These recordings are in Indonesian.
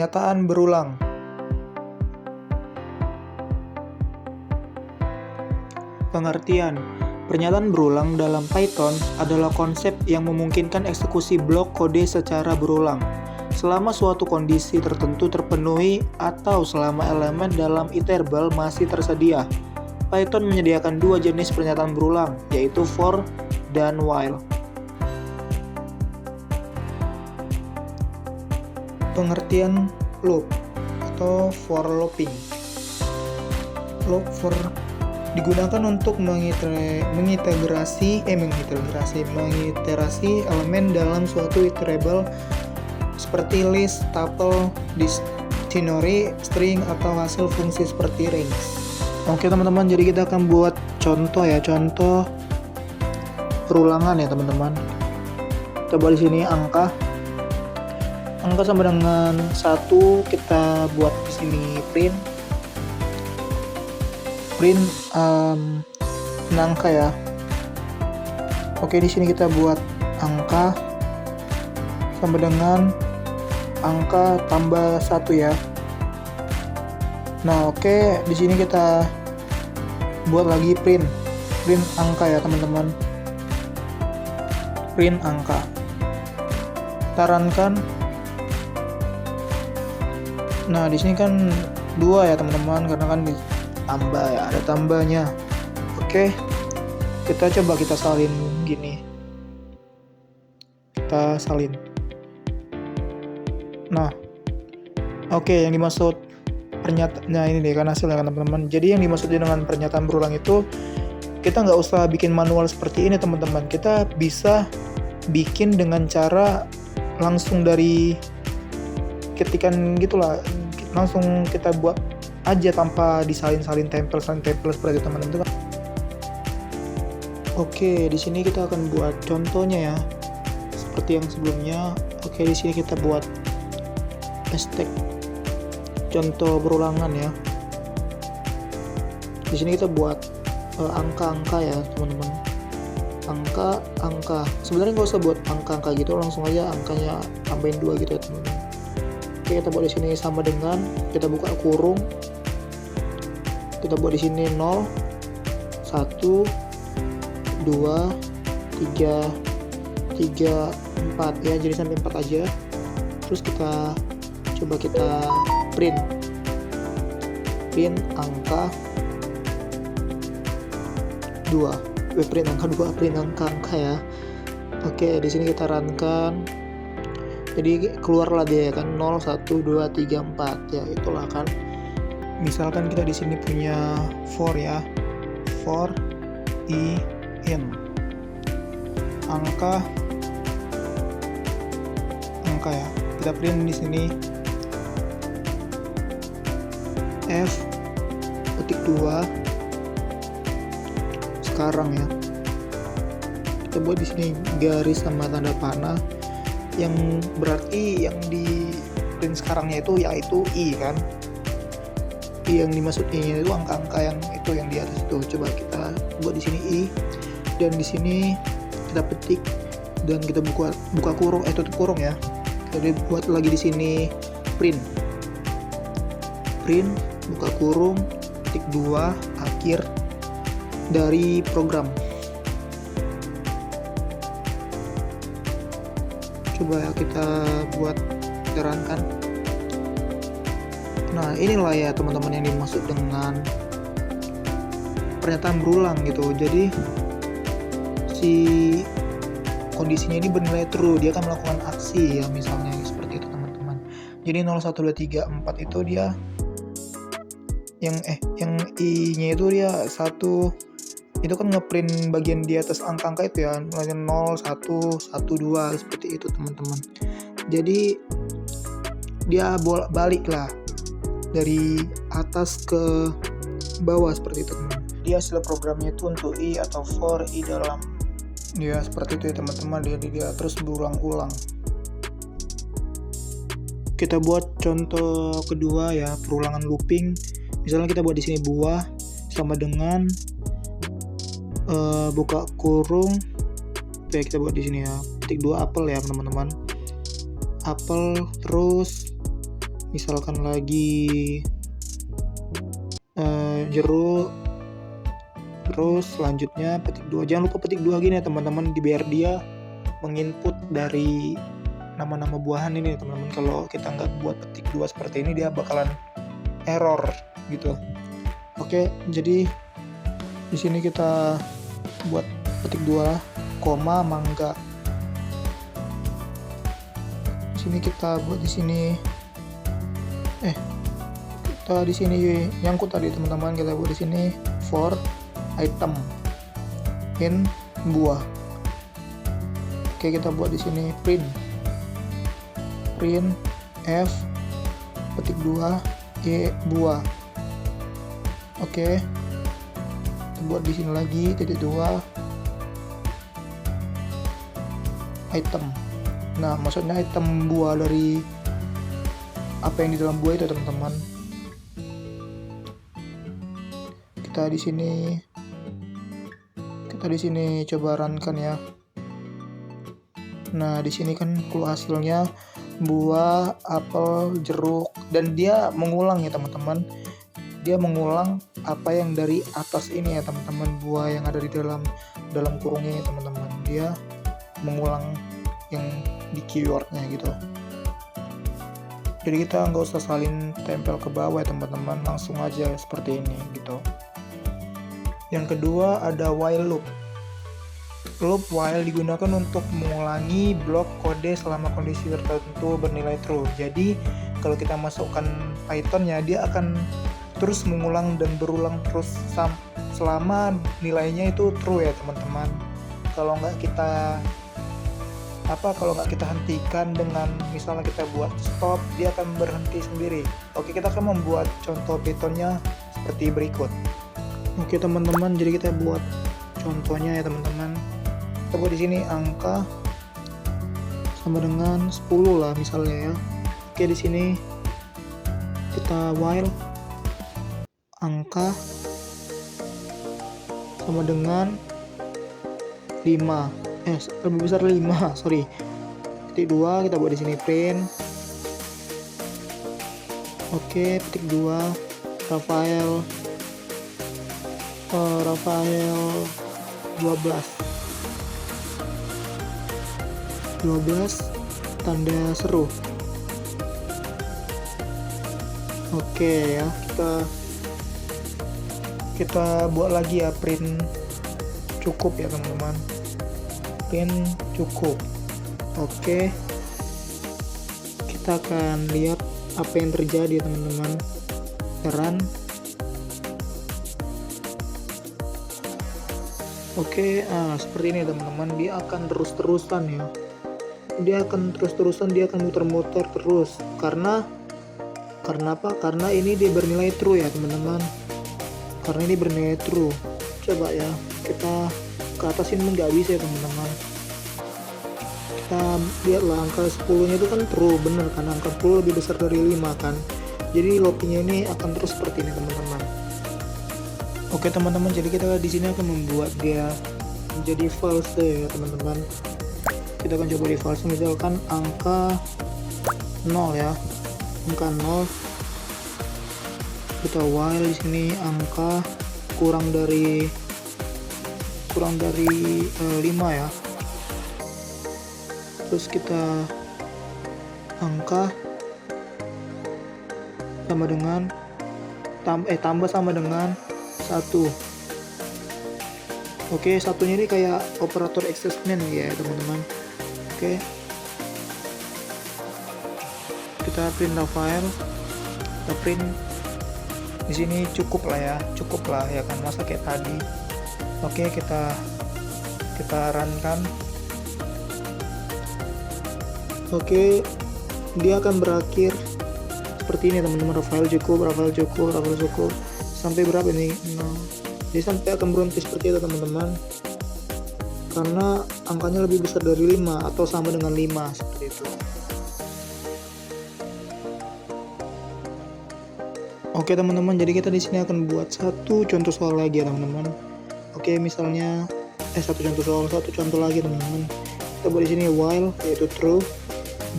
Pernyataan berulang. Pengertian. Pernyataan berulang dalam Python adalah konsep yang memungkinkan eksekusi blok kode secara berulang selama suatu kondisi tertentu terpenuhi atau selama elemen dalam iterable masih tersedia. Python menyediakan dua jenis pernyataan berulang, yaitu for dan while. Pengertian loop atau for looping. Loop for digunakan untuk mengiterasi elemen dalam suatu iterable seperti list, tuple, dictionary, string, atau hasil fungsi seperti range. Oke teman-teman, jadi kita akan buat contoh perulangan ya teman-teman. Kita buat di sini angka sama dengan 1, kita buat di sini print angka ya. Oke, di sini kita buat angka sama dengan angka tambah 1 ya. Nah, oke, di sini kita buat lagi print angka ya teman-teman. Print angka. Kita runkan. Nah, di sini kan 2 ya teman-teman, karena kan ditambah ya, ada tambahnya. Oke, kita salin gini. Kita salin. Nah, oke, yang dimaksud nah ini deh kan hasilnya kan teman-teman. Jadi yang dimaksud dengan pernyataan berulang itu, kita nggak usah bikin manual seperti ini teman-teman. Kita bisa bikin dengan cara langsung dari ketikan gitulah, langsung kita buat aja tanpa disalin-salin tempel seperti itu teman-teman. Oke, di sini kita akan buat contohnya ya, seperti yang sebelumnya. Oke, di sini kita buat hashtag contoh berulangan ya. Di sini kita buat angka-angka ya teman-teman. Angka. Sebenarnya nggak usah buat angka-angka gitu, langsung aja angkanya tambahin 2 gitu ya teman-teman. Oke, kita buat di sini sama dengan, kita buka kurung. Kita buat di sini 0, 1, 2, 3, 4 ya, jadi sampai 4 aja. Terus kita coba print angka 2. Print angka ya. Oke, di sini kita runkan. Jadi keluarlah dia kan 0, 1, 2, 3, 4 ya, itulah kan. Misalkan kita di sini punya for ya. For in angka ya. Kita print di sini f ketik 2 sekarang ya. Kita buat di sini garis sama tanda panah, yang berarti yang di print sekarangnya yaitu i kan. I yang dimaksud i itu angka-angka yang di atas itu. Coba kita buat di sini i, dan di sini kita petik dan kita buka kurung, tutup kurung ya. Jadi buat lagi di sini print buka kurung ketik 2 akhir dari program. Coba ya kita buat terangkan. Nah, inilah ya teman-teman yang dimaksud dengan pernyataan berulang gitu. Jadi si kondisinya ini bernilai true, dia akan melakukan aksi ya, misalnya seperti itu teman-teman. Jadi 0, 1, 2, 3, 4 itu dia yang i-nya itu dia 1 itu kan ngeprint bagian di atas angka-angka itu ya, 0, 1, 2 seperti itu teman-teman. Jadi dia balik lah dari atas ke bawah seperti itu teman. Dia hasil programnya itu untuk i atau for i dalam dia seperti itu ya teman-teman. Dia terus berulang-ulang. Kita buat contoh kedua ya, perulangan looping. Misalnya kita buat di sini buah sama dengan buka kurung. Oke, kita buat di sini ya, ketik 2 apel ya teman-teman. Apel, terus misalkan lagi jeruk, terus selanjutnya petik 2. Jangan lupa petik 2 gini ya teman-teman, biar dia menginput dari nama-nama buahan ini teman-teman. Kalau kita nggak buat petik 2 seperti ini, dia bakalan error gitu. Oke, jadi di sini kita buat petik 2, koma, mangga. Di sini kita buat di sini kita di sini nyangkut tadi teman-teman, kita buat di sini for item in buah. Oke, kita buat di sini print f petik 2 e buah. Oke, kita buat di sini lagi titik 2 item. Nah, maksudnya item buah dari apa yang di dalam buah itu teman-teman. Kita di sini coba runkan ya. Nah, di sini kan keluar hasilnya buah, apel, jeruk, dan dia mengulang ya teman-teman. Dia mengulang apa yang dari atas ini ya teman-teman, buah yang ada di dalam kurungnya ya teman-teman. Dia mengulang yang di keywordnya gitu. Jadi kita nggak usah salin tempel ke bawah ya teman-teman, langsung aja seperti ini gitu. Yang kedua ada while loop. Loop while digunakan untuk mengulangi blok kode selama kondisi tertentu bernilai true. Jadi kalau kita masukkan Python-nya, dia akan terus mengulang dan berulang terus selama nilainya itu true ya teman-teman. Kalau nggak kita hentikan dengan misalnya kita buat stop, dia akan berhenti sendiri. Oke, kita akan membuat contoh Python-nya seperti berikut. Oke teman-teman, jadi kita buat contohnya ya teman-teman. Kita buat di sini angka sama dengan 10 lah misalnya ya. Oke, di sini kita while angka sama dengan 5. Lebih besar 5, sorry. Petik 2 kita buat di sini print. Oke, petik 2 Rafael 12 tanda seru. Oke ya, kita buat lagi ya print cukup ya teman-teman, print cukup. Oke, kita akan lihat apa yang terjadi teman-teman. Run. Oke, seperti ini teman-teman, dia akan terus-terusan ya. Dia akan muter-muter terus. Karena apa? Karena ini dia bernilai true ya teman-teman. Karena ini bernilai true. Coba ya, kita ke atas ini nggak bisa ya teman-teman. Kita lihatlah angka 10-nya itu kan true, bener kan? Angka 10 lebih besar dari 5 kan? Jadi loopingnya ini akan terus seperti ini teman-teman. Oke teman-teman, jadi kita di sini akan membuat dia menjadi false ya teman-teman. Kita akan coba di false, misalkan angka 0 ya, angka 0. Kita while di sini angka kurang dari 5 ya. Terus kita angka sama dengan tambah sama dengan 1. Oke, satunya ini kayak operator exception ya teman-teman. Oke, kita print Rafael, kita print di sini cukup lah ya kan, masa kayak tadi. Oke, kita run kan. Oke, dia akan berakhir seperti ini teman-teman. Rafael cukup sampai berapa ini? Dia sampai akan berhenti seperti itu teman-teman, karena angkanya lebih besar dari 5 atau sama dengan 5 seperti itu. Oke teman-teman, jadi kita di sini akan buat satu contoh soal lagi ya teman-teman. Oke, misalnya satu contoh lagi teman-teman. Kita buat di sini while yaitu true,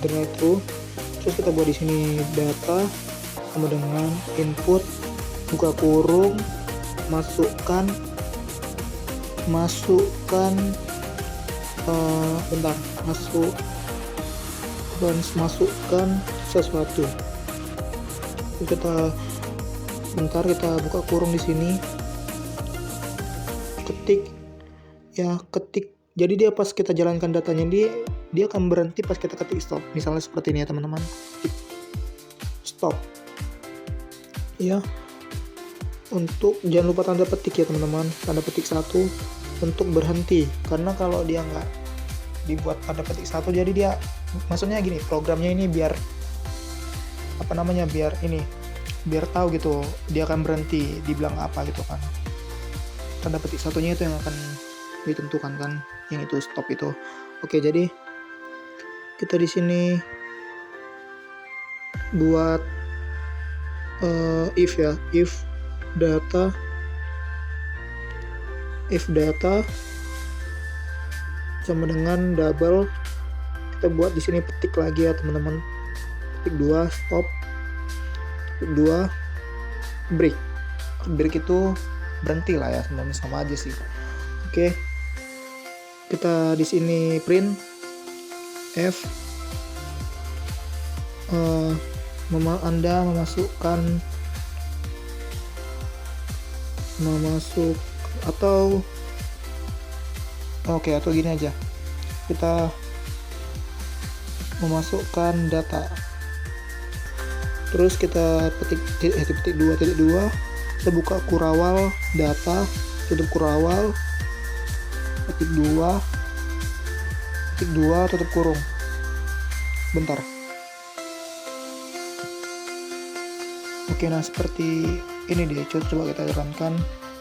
bernilai true. Terus kita buat di sini data sama dengan input, buka kurung, masukkan masukkan sesuatu. Terus kita buka kurung di sini, ketik. Jadi dia pas kita jalankan datanya, dia akan berhenti pas kita ketik stop. Misalnya seperti ini ya teman-teman, ketik stop ya. Untuk jangan lupa tanda petik ya teman-teman, tanda petik 1 untuk berhenti, karena kalau dia nggak dibuat tanda petik 1, jadi dia, maksudnya gini, programnya ini biar tahu gitu dia akan berhenti dibilang apa gitu kan. Tanda petik satunya itu yang akan ditentukan kan, yang itu stop itu. Oke, jadi kita di sini buat if data sama dengan double. Kita buat di sini petik lagi ya teman-teman, petik 2 stop, petik 2 break itu berhenti lah ya teman-teman, sama aja sih. Oke, kita di sini print F, Anda atau gini aja, kita memasukkan data, terus kita petik 2.2, kita buka kurawal data, tutup kurawal, petik 2, tutup kurung. Bentar. Oke, nah seperti ini dia. Coba kita jalankan.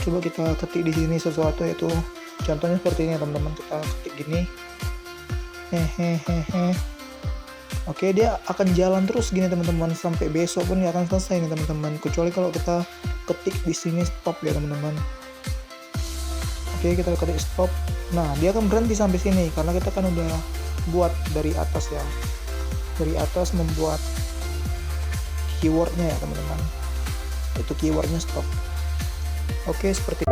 Coba kita ketik di sini sesuatu, yaitu contohnya seperti ini teman-teman. Kita ketik gini. Oke, dia akan jalan terus gini teman-teman, sampai besok pun dia akan selesai nih teman-teman. Kecuali kalau kita ketik di sini stop ya teman-teman. Oke, kita ketik stop. Nah, dia akan berhenti sampai sini karena kita kan udah buat dari atas ya. Dari atas membuat keywordnya ya teman-teman. Itu keywordnya stop. Oke, seperti